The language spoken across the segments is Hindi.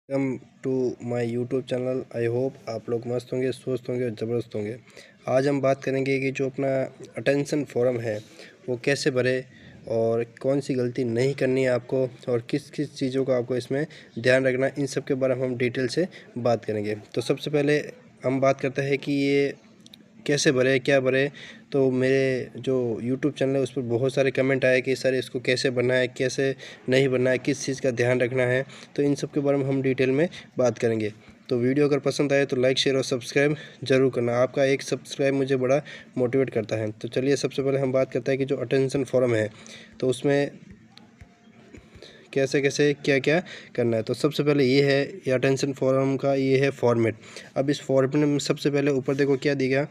Welcome to my YouTube channel. I hope आप लोग मस्त होंगे, स्वस्थ होंगे और ज़बरदस्त होंगे। आज हम बात करेंगे कि जो अपना अटेंशन फॉरम है वो कैसे भरे और कौन सी गलती नहीं करनी है आपको और किस किस चीज़ों का आपको इसमें ध्यान रखना है, इन सब के बारे में हम डिटेल से बात करेंगे। तो सबसे पहले हम बात करते हैं कि ये कैसे भरे, क्या भरे। तो मेरे जो YouTube चैनल है उस पर बहुत सारे कमेंट आए कि सर इसको कैसे बनना है, कैसे नहीं बनना है, किस चीज़ का ध्यान रखना है। तो इन सब के बारे में हम डिटेल में बात करेंगे। तो वीडियो अगर पसंद आए तो लाइक, शेयर और सब्सक्राइब ज़रूर करना। आपका एक सब्सक्राइब मुझे बड़ा मोटिवेट करता है। तो चलिए सबसे पहले हम बात करते हैं कि जो अटेंशन फॉरम है तो उसमें कैसे कैसे क्या क्या करना है। तो सबसे पहले ये है ये अटेंशन फॉरम का ये है फॉर्मेट। अब इस फॉर्मेट में सबसे पहले ऊपर देखो क्या दिया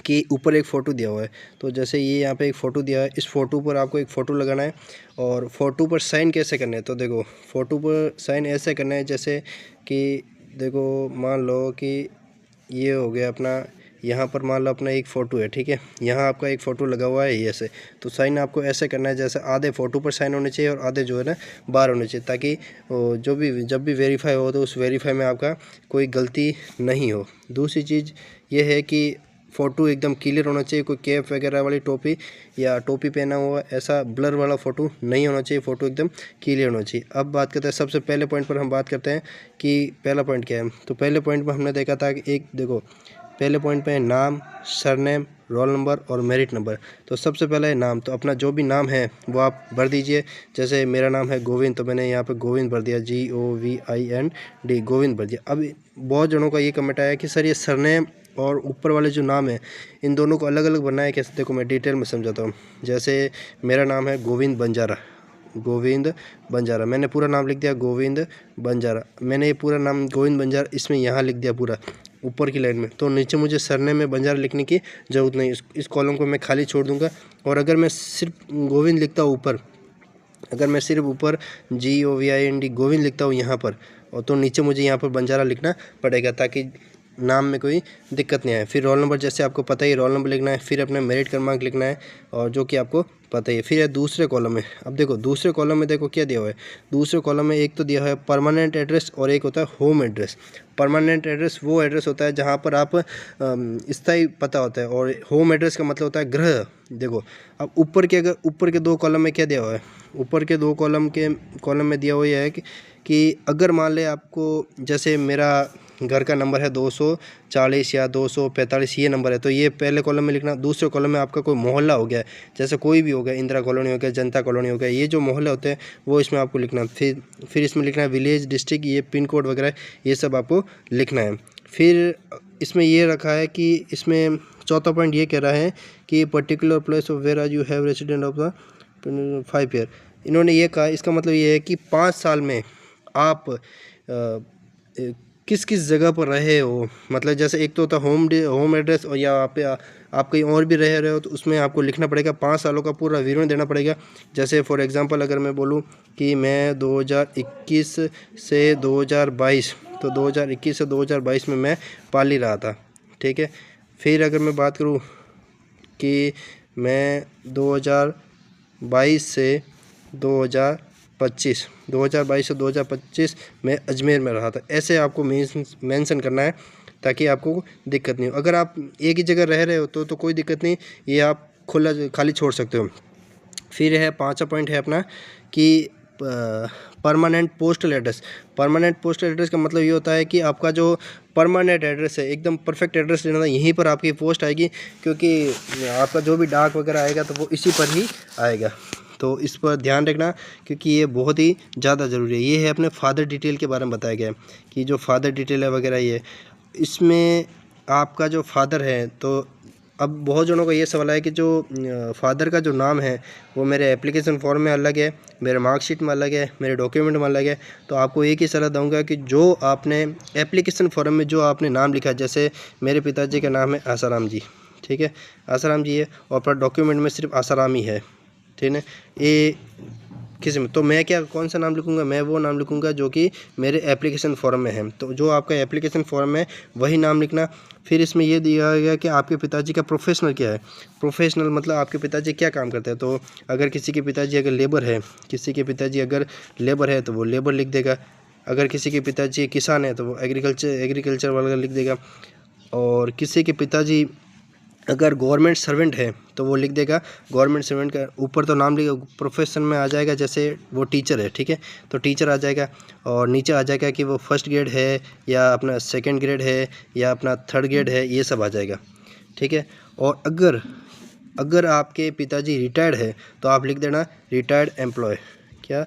कि ऊपर एक फ़ोटो दिया हुआ है। तो जैसे ये यहाँ पे एक फ़ोटो दिया है, इस फ़ोटो पर आपको एक फ़ोटो लगाना है और फ़ोटो पर साइन कैसे करना है। तो देखो फ़ोटो पर साइन ऐसे करना है जैसे कि देखो मान लो कि ये हो गया अपना, यहाँ पर मान लो अपना एक फ़ोटो है, ठीक है, यहाँ आपका एक फ़ोटो लगा हुआ है ऐसे। तो साइन आपको ऐसे करना है जैसे आधे फ़ोटो पर साइन होने चाहिए और आधे जो है ना बाहर होने चाहिए, ताकि जो भी जब भी वेरीफाई हो तो उस वेरीफाई में आपका कोई गलती नहीं हो। दूसरी चीज़ ये है कि फ़ोटो एकदम क्लियर होना चाहिए, कोई कैप वगैरह वाली टोपी या टोपी पहना हुआ ऐसा ब्लर वाला फ़ोटो नहीं होना चाहिए, फ़ोटो एकदम क्लियर होना चाहिए। अब बात करते हैं सबसे पहले पॉइंट पर, हम बात करते हैं कि पहला पॉइंट क्या है। तो पहले पॉइंट में हमने देखा था कि एक देखो पहले पॉइंट पे है नाम, सरनेम, रोल नंबर और मेरिट नंबर। तो सबसे पहले है नाम। तो अपना जो भी नाम है वो आप भर दीजिए। जैसे मेरा नाम है गोविंद, तो मैंने यहाँ पे गोविंद भर दिया, GOVIND गोविंद भर दिया। अब बहुत जनों का ये कमेंट आया कि सर ये सरनेम और ऊपर वाले जो नाम है इन दोनों को अलग अलग बनना है कैसे। देखो मैं डिटेल में समझाता हूँ। जैसे मेरा नाम है गोविंद बंजारा, गोविंद बंजारा, मैंने पूरा नाम लिख दिया गोविंद बंजारा। मैंने ये पूरा नाम गोविंद बंजारा इसमें यहाँ लिख दिया पूरा ऊपर की लाइन में। तो नीचे मुझे सरनेम में बंजारा लिखने की ज़रूरत नहीं, इस कॉलम को मैं खाली छोड़ दूंगा। और अगर मैं सिर्फ गोविंद लिखता हूँ ऊपर, अगर मैं सिर्फ ऊपर GOVIND गोविंद लिखता हूँ यहाँ पर, और तो नीचे मुझे यहाँ पर बंजारा लिखना पड़ेगा ताकि नाम में कोई दिक्कत नहीं आए। फिर रोल नंबर जैसे आपको पता ही रोल नंबर लिखना है, फिर अपना मेरिट क्रमांक लिखना है और जो कि आपको पता ही है। फिर है दूसरे कॉलम में। अब देखो दूसरे कॉलम में देखो क्या दिया हुआ है। दूसरे कॉलम में एक तो दिया है परमानेंट एड्रेस और एक होता है होम एड्रेस। परमानेंट एड्रेस वो एड्रेस होता है जहाँ पर आप स्थायी पता होता है, और होम एड्रेस का मतलब होता है गृह। देखो अब ऊपर के अगर ऊपर के दो कॉलम में क्या दिया हुआ है, ऊपर के दो कॉलम में दिया हुआ है कि अगर मान ले आपको, जैसे मेरा घर का नंबर है 240 या 245 ये नंबर है, तो ये पहले कॉलम में लिखना। दूसरे कॉलम में आपका कोई मोहल्ला हो गया, जैसे कोई भी हो गया, इंदिरा कॉलोनी हो गया, जनता कॉलोनी हो गया, ये जो मोहल्ले होते हैं वो इसमें आपको लिखना। फिर इसमें लिखना है विलेज, डिस्ट्रिक्ट, ये पिन कोड वगैरह ये सब आपको लिखना है। फिर इसमें ये रखा है कि इसमें चौथा पॉइंट ये कह रहा है कि particular place of where are you have resident of the 5 year. इन्होंने ये कहा, इसका मतलब ये है कि 5 साल में आप किस किस जगह पर रहे हो। मतलब जैसे एक तो होता है होम एड्रेस, और या आप कहीं और भी रह रहे हो तो उसमें आपको लिखना पड़ेगा, 5 सालों का पूरा विवरण देना पड़ेगा। जैसे फॉर एग्जांपल अगर मैं बोलूँ कि मैं 2021 से 2022, तो 2021 से 2022 में मैं पाली रहा था, ठीक है। फिर अगर मैं बात करूँ कि मैं 2022 से 2025 में अजमेर में रहा था, ऐसे आपको मेंशन करना है ताकि आपको दिक्कत नहीं हो। अगर आप एक ही जगह रह रहे हो तो कोई दिक्कत नहीं, ये आप खुला खाली छोड़ सकते हो। फिर है 5वां पॉइंट है अपना कि permanent postal address. Permanent postal address का मतलब ये होता है कि आपका जो परमानेंट एड्रेस है, एकदम परफेक्ट एड्रेस लेना था, यहीं पर आपकी पोस्ट आएगी, क्योंकि आपका जो भी डाक वगैरह आएगा तो वो इसी पर ही आएगा। तो इस पर ध्यान रखना क्योंकि ये बहुत ही ज़्यादा ज़रूरी है। ये है अपने फादर डिटेल के बारे में बताया गया है कि जो फादर डिटेल है वगैरह, ये इसमें आपका जो फादर है, तो अब बहुत जनों का ये सवाल है कि जो फादर का जो नाम है वो मेरे एप्लीकेशन फॉर्म में अलग है, मेरे मार्कशीट में अलग है, मेरे डॉक्यूमेंट में अलग है। तो आपको एक ही सलाह दूंगा कि जो आपने एप्लीकेशन फॉर्म में जो आपने नाम लिखा है, जैसे मेरे पिताजी का नाम है आसाराम जी, ठीक है, आसाराम जी है, और पर डॉक्यूमेंट में सिर्फ आसाराम ही है, ठीक है। ये किसी में तो मैं क्या कौन सा नाम लिखूंगा, मैं वो नाम लिखूंगा जो कि मेरे एप्लीकेशन फॉर्म में है। तो जो आपका एप्लीकेशन फॉर्म है वही नाम लिखना। फिर इसमें ये दिया गया कि आपके पिताजी का प्रोफेशनल क्या है। प्रोफेशनल मतलब आपके पिताजी क्या काम करते हैं। तो अगर किसी के पिताजी अगर लेबर है, किसी के पिताजी अगर लेबर है तो वो लेबर लिख देगा, अगर किसी के पिताजी किसान है तो वो एग्रीकल्चर वाला लिख देगा। और किसी के पिताजी अगर गवर्नमेंट सर्वेंट है तो वो लिख देगा गवर्नमेंट सर्वेंट का ऊपर तो नाम लिखेगा, प्रोफेशन में आ जाएगा, जैसे वो टीचर है, ठीक है, तो टीचर आ जाएगा। और नीचे आ जाएगा कि वो फर्स्ट ग्रेड है या अपना सेकंड ग्रेड है या अपना थर्ड ग्रेड है, ये सब आ जाएगा, ठीक है। और अगर आपके पिताजी रिटायर्ड है तो आप लिख देना रिटायर्ड एम्प्लॉय, क्या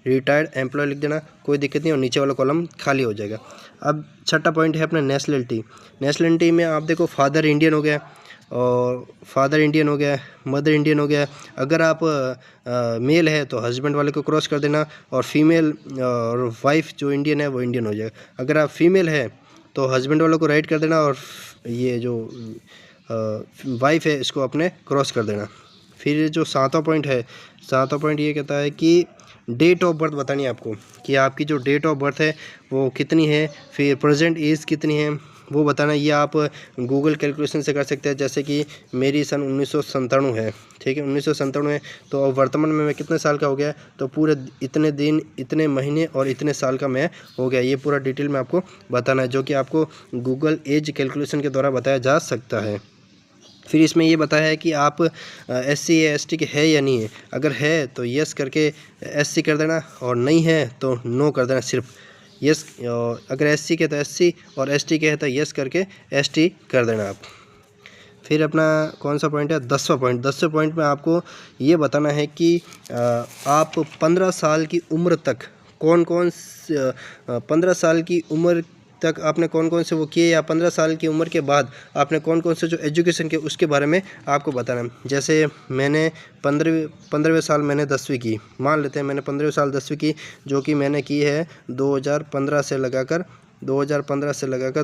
रिटायर्ड एम्प्लॉय लिख देना, कोई दिक्कत नहीं, और नीचे वाला कॉलम खाली हो जाएगा। अब छठा पॉइंट है अपना नेशनलिटी। नेशनलिटी में आप देखो फादर इंडियन हो गया और फादर इंडियन हो गया, मदर इंडियन हो गया। अगर आप मेल है तो हस्बैंड वाले को क्रॉस कर देना, और फीमेल और वाइफ जो इंडियन है वो इंडियन हो जाएगा। अगर आप फीमेल है तो हस्बैंड वालों को राइट कर देना, और ये जो वाइफ है इसको अपने क्रॉस कर देना। फिर जो सातवां पॉइंट है, सातवां पॉइंट ये कहता है कि डेट ऑफ बर्थ बतानी है आपको, कि आपकी जो डेट ऑफ बर्थ है वो कितनी है, फिर प्रेजेंट एज कितनी है वो बताना। ये आप गूगल कैलकुलेशन से कर सकते हैं, जैसे कि मेरी सन 1997 है, ठीक है, 1997 है, तो वर्तमान में मैं कितने साल का हो गया, तो पूरे इतने दिन, इतने महीने और इतने साल का मैं हो गया। ये पूरा डिटेल में आपको बताना है, जो कि आपको गूगल एज कैलकुलेशन के द्वारा बताया जा सकता है। फिर इसमें ये बताया है कि आप SC या ST के है या नहीं है। अगर है तो यस करके SC कर देना, और नहीं है तो नो कर देना, सिर्फ यस। अगर SC के तो SC और ST के है तो यस करके ST कर देना आप। फिर अपना कौन सा पॉइंट है, 10वां पॉइंट। 10वें पॉइंट में आपको ये बताना है कि आप 15 साल की उम्र तक कौन कौन 15 साल की उम्र तक आपने कौन कौन से वो किए, या 15 साल की उम्र के बाद आपने कौन कौन से जो एजुकेशन के उसके बारे में आपको बताना। जैसे मैंने 15वें साल मैंने 10वीं की, मान लेते हैं मैंने 15वें साल 10वीं की, जो कि मैंने की है 2015 से लगाकर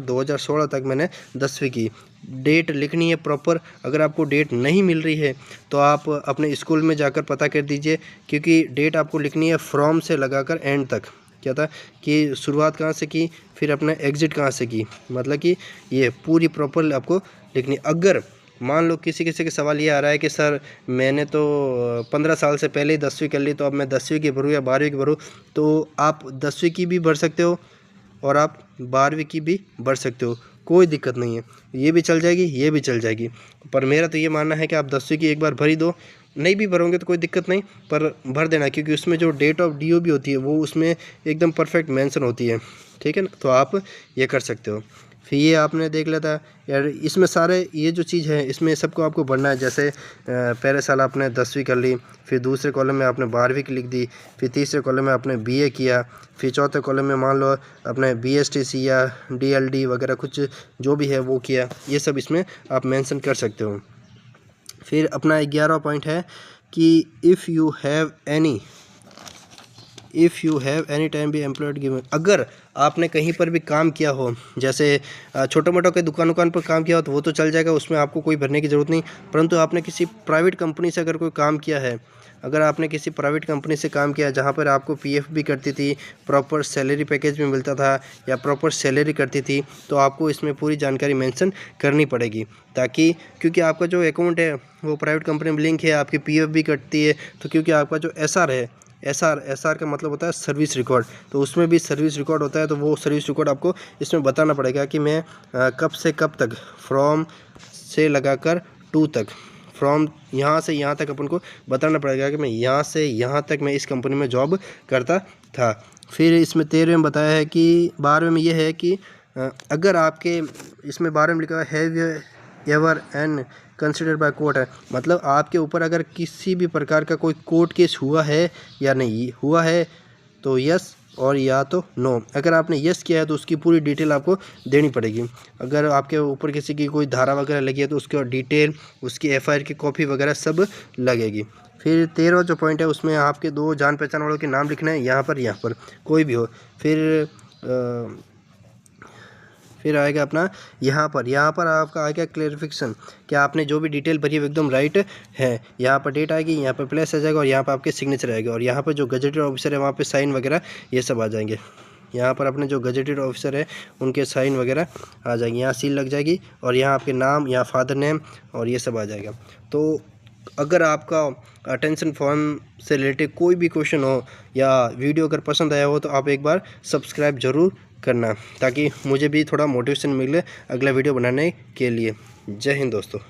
2016 तक मैंने 10वीं की। डेट लिखनी है प्रॉपर। अगर आपको डेट नहीं मिल रही है तो आप अपने स्कूल में जाकर पता कर दीजिए, क्योंकि डेट आपको लिखनी है फ्रॉम से लगाकर एंड तक। क्या था कि शुरुआत कहाँ से की, फिर अपना एग्ज़िट कहाँ से की, मतलब कि ये पूरी प्रॉपर आपको लिखनी। अगर मान लो किसी के सवाल ये आ रहा है कि सर मैंने तो 15 साल से पहले ही 10वीं कर ली, तो अब मैं 10वीं की भरूँ या 12वीं की भरूँ, तो आप 10वीं की भी भर सकते हो और आप 12वीं की भी भर सकते हो, कोई दिक्कत नहीं है, ये भी चल जाएगी, ये भी चल जाएगी। पर मेरा तो ये मानना है कि आप 10वीं की एक बार भर ही दो, नहीं भी भरोगे तो कोई दिक्कत नहीं, पर भर देना, क्योंकि उसमें जो डेट ऑफ DO भी होती है वो उसमें एकदम परफेक्ट मेंशन होती है, ठीक है ना, तो आप ये कर सकते हो। फिर ये आपने देख लेता यार, इसमें सारे ये जो चीज़ है इसमें सबको आपको बढ़ना है। जैसे पहले साल आपने 10वीं कर ली, फिर दूसरे कॉलम में आपने 12वीं की लिख दी, फिर तीसरे कॉलम में आपने BA किया, फिर चौथे कॉलम में मान लो अपने BSTC या DLD वगैरह कुछ जो भी है वो किया, ये सब इसमें आप मेंशन कर सकते हो। फिर अपना 11वां पॉइंट है कि if you have any time be employed given. अगर आपने कहीं पर भी काम किया हो, जैसे छोटे मोटों के दुकान पर काम किया हो तो वो तो चल जाएगा, उसमें आपको कोई भरने की ज़रूरत नहीं। परंतु आपने किसी प्राइवेट कंपनी से अगर कोई काम किया है, अगर आपने किसी प्राइवेट कंपनी से काम किया जहाँ पर आपको PF भी करती थी, प्रॉपर सैलरी पैकेज भी मिलता था या प्रॉपर सैलरी करती थी, तो आपको इसमें पूरी जानकारी मेंशन करनी पड़ेगी, ताकि क्योंकि आपका जो अकाउंट है वो प्राइवेट कंपनी में लिंक है, आपकी PF भी कटती है, तो क्योंकि आपका जो SR है, SR का मतलब होता है सर्विस रिकॉर्ड, तो उसमें भी सर्विस रिकॉर्ड होता है, तो वो सर्विस रिकॉर्ड आपको इसमें बताना पड़ेगा कि मैं कब से कब तक, फ्रॉम से लगाकर टू तक, फ्रॉम यहाँ से यहाँ तक अपन को बताना पड़ेगा कि मैं यहाँ से यहाँ तक मैं इस कंपनी में जॉब करता था। फिर इसमें 13वें में बताया है कि 12वें में ये है कि अगर आपके इसमें 12वें में लिखा है have ever an considered by court है, मतलब आपके ऊपर अगर किसी भी प्रकार का कोई कोर्ट केस हुआ है या नहीं हुआ है तो यस और या तो नो। अगर आपने यस किया है तो उसकी पूरी डिटेल आपको देनी पड़ेगी। अगर आपके ऊपर किसी की कोई धारा वगैरह लगी है तो उसकी डिटेल, उसकी FIR की कॉपी वगैरह सब लगेगी। फिर 13वां जो पॉइंट है उसमें आपके 2 जान पहचान वालों के नाम लिखना है, यहाँ पर कोई भी हो। फिर आएगा अपना यहाँ पर आपका आएगा क्लेरिफिकेशन, कि आपने जो भी डिटेल भरी है एकदम राइट है। यहाँ पर डेट आएगी, यहाँ पर प्लेस आ जाएगा और यहाँ पर आपके सिग्नेचर आएगा, और यहाँ पर जो गजेटेड ऑफिसर है वहाँ पे साइन वगैरह ये सब आ जाएंगे। यहाँ पर अपने जो गजेटेड ऑफिसर है उनके साइन वगैरह आ जाएंगे, यहाँ सील लग जाएगी, और यहाँ आपके नाम, यहाँ फादर नेम और ये सब आ जाएगा। तो अगर आपका अटेंशन फॉर्म से रिलेटेड कोई भी क्वेश्चन हो या वीडियो अगर पसंद आया हो तो आप एक बार सब्सक्राइब ज़रूर करना, ताकि मुझे भी थोड़ा मोटिवेशन मिले अगला वीडियो बनाने के लिए। जय हिंद दोस्तों।